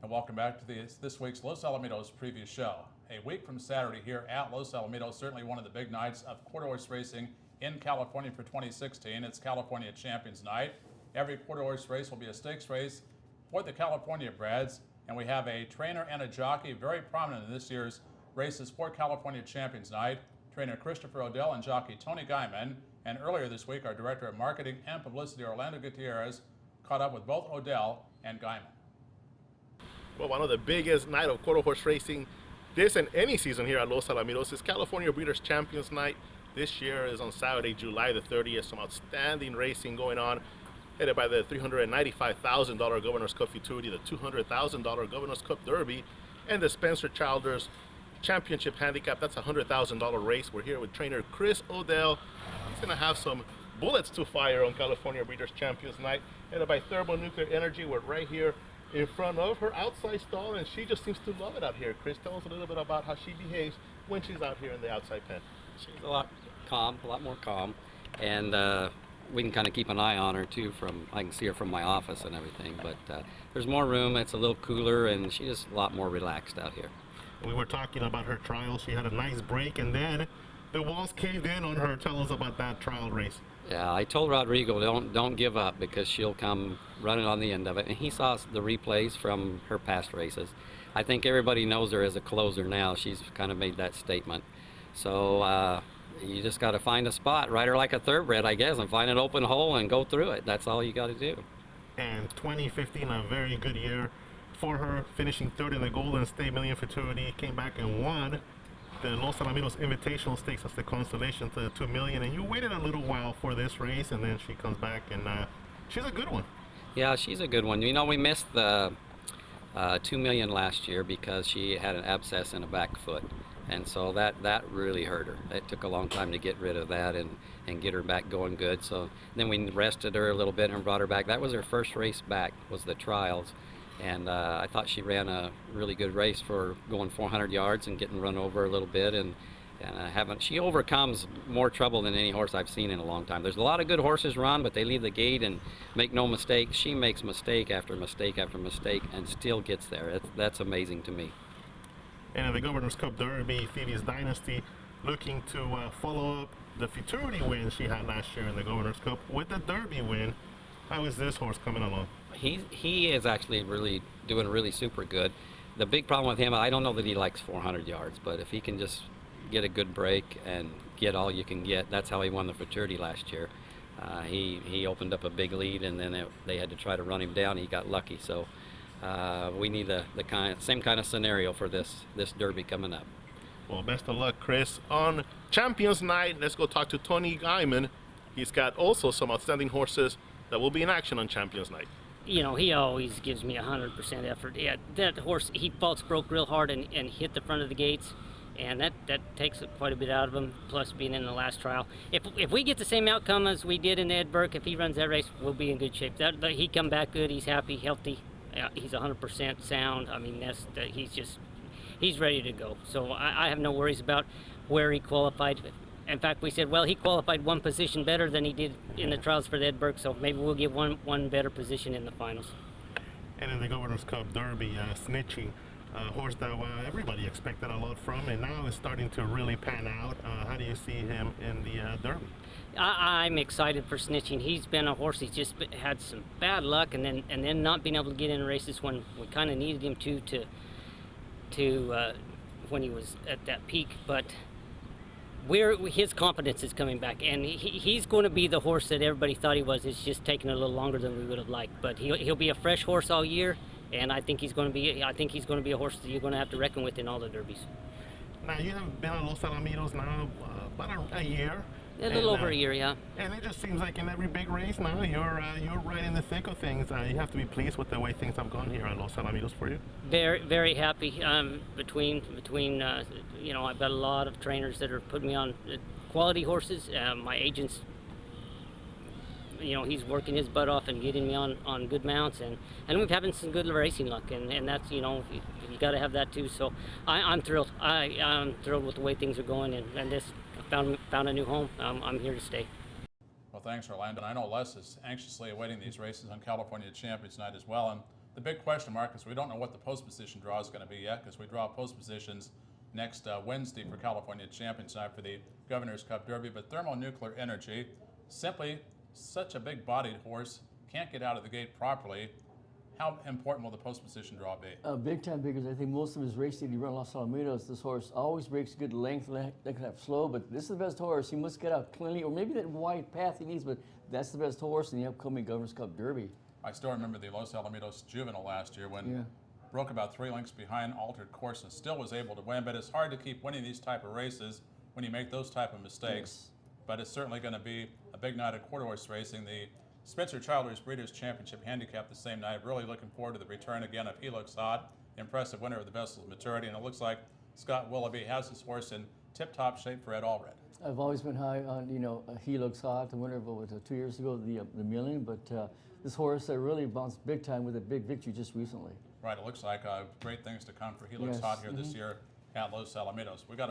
And welcome back to this week's Los Alamitos preview show. A week from Saturday here at Los Alamitos, certainly one of the big nights of quarter horse racing in California for 2016. It's California Champions Night. Every quarter horse race will be a stakes race for the California breds, and we have a trainer and a jockey very prominent in this year's races for California Champions Night. Trainer Christopher Odell and jockey Tony Guyman. And earlier this week, our Director of Marketing and Publicity, Orlando Gutierrez, caught up with both Odell and Guyman. Well, one of the biggest night of quarter horse racing this and any season here at Los Alamitos is California Breeders' Champions Night. This year is on Saturday, July the 30th. Some outstanding racing going on, headed by the $395,000 Governor's Cup Futurity, the $200,000 Governor's Cup Derby, and the Spencer Childers Championship Handicap. That's a $100,000 race. We're here with trainer Chris Odell. He's going to have some bullets to fire on California Breeders' Champions Night, headed by Thermonuclear Energy. We're right here in front of her outside stall, and she just seems to love it out here. Chris, tell us a little bit about how she behaves when she's out here in the outside pen. She's a lot more calm, and we can kind of keep an eye on her too. I can see her from my office and everything, but there's more room. It's a little cooler, and she's just a lot more relaxed out here. We were talking about her trial. She had a nice break, and then the walls caved in on her. Tell us about that trial race. Yeah, I told Rodrigo don't give up, because she'll come running on the end of it. And he saw the replays from her past races. I think everybody knows her as a closer now. She's kind of made that statement. So you just got to find a spot, ride her like a thoroughbred, I guess, and find an open hole and go through it. That's all you got to do. And 2015, a very good year for her, finishing third in the Golden State Million Futurity. Came back and won the Los Alamitos Invitational Stakes as the consolation to the $2 million. And you waited a little while for this race, and then she comes back, and she's a good one. Yeah, she's a good one. You know, we missed the $2 million last year because she had an abscess in a back foot, and so that really hurt her. It took a long time to get rid of that and get her back going good. So then we rested her a little bit and brought her back. That was her first race back, was the trials. And I thought she ran a really good race for going 400 yards and getting run over a little bit. And she overcomes more trouble than any horse I've seen in a long time. There's a lot of good horses run, but they leave the gate and make no mistake. She makes mistake after mistake after mistake and still gets there. That's amazing to me. And in the Governor's Cup Derby, Phoebe's Dynasty looking to follow up the Futurity win she had last year in the Governor's Cup with the Derby win. How is this horse coming along? He is actually doing really super good. The big problem with him, I don't know that he likes 400 yards, but if he can just get a good break and get all you can get, that's how he won the Futurity last year. He opened up a big lead, and then they had to try to run him down. He got lucky, so we need the same kind of scenario for this Derby coming up. Well, best of luck, Chris. On Champions Night, let's go talk to Tony Guyman. He's got also some outstanding horses that will be in action on Champions Night. You know, he always gives me 100% effort. Yeah, that horse, he false broke real hard and hit the front of the gates, and that takes quite a bit out of him, plus being in the last trial. If we get the same outcome as we did in Ed Burke, if he runs that race, we'll be in good shape. He come back good, he's happy, healthy, he's 100% sound. I mean, he's ready to go. So I have no worries about where he qualified. In fact, we said, well, he qualified one position better than he did in the trials for the Ed Burke, so maybe we'll get one better position in the finals. And in the Governor's Cup Derby, Snitching, a horse that everybody expected a lot from, and now is starting to really pan out. How do you see him in the Derby? I'm excited for Snitching. He's been a horse, he's just had some bad luck, and then not being able to get in races when we kind of needed him to when he was at that peak, but his confidence is coming back, and he's going to be the horse that everybody thought he was. It's just taking a little longer than we would have liked, but he'll be a fresh horse all year, and I think he's going to be a horse that you're going to have to reckon with in all the derbies. Now, you have been at Los Alamitos now about a year. A little over a year, yeah. And it just seems like in every big race now, you're right in the thick of things. You have to be pleased with the way things have gone here at Los Alamitos for you. Very, very happy. Between you know, I've got a lot of trainers that are putting me on quality horses. My agent's, you know, he's working his butt off and getting me on good mounts, and we're having some good racing luck, and that's, you know, you got to have that too. So I'm thrilled. I'm thrilled with the way things are going, and this found a new home. I'm here to stay. Well, thanks, Orlando. And I know Les is anxiously awaiting these races on California Champions Night as well. And the big question mark is we don't know what the post position draw is going to be yet, because we draw post positions next Wednesday for California Champions Night for the Governor's Cup Derby. But Thermonuclear Energy, simply such a big-bodied horse, can't get out of the gate properly. How important will the post position draw be? Big time, because I think most of his races that he run Los Alamitos, this horse always breaks good length, that can have slow, but this is the best horse. He must get out cleanly, or maybe that wide path he needs, but that's the best horse in the upcoming Governor's Cup Derby. I still remember the Los Alamitos Juvenile last year when broke about 3 lengths behind, altered course, and still was able to win. But it's hard to keep winning these type of races when you make those type of mistakes. Yes. But it's certainly going to be a big night of quarter horse racing. The Spencer Childers Breeders' Championship handicap the same night. Really looking forward to the return again of He Looks Hot, impressive winner of the Vessel's Maturity, and it looks like Scott Willoughby has his horse in tip-top shape for Ed Allred. I've always been high on, He Looks Hot, the winner of what was it, 2 years ago, the Million, but this horse really bounced big time with a big victory just recently. Right, it looks like great things to come for He Looks Yes. Hot here this year at Los Alamitos. We got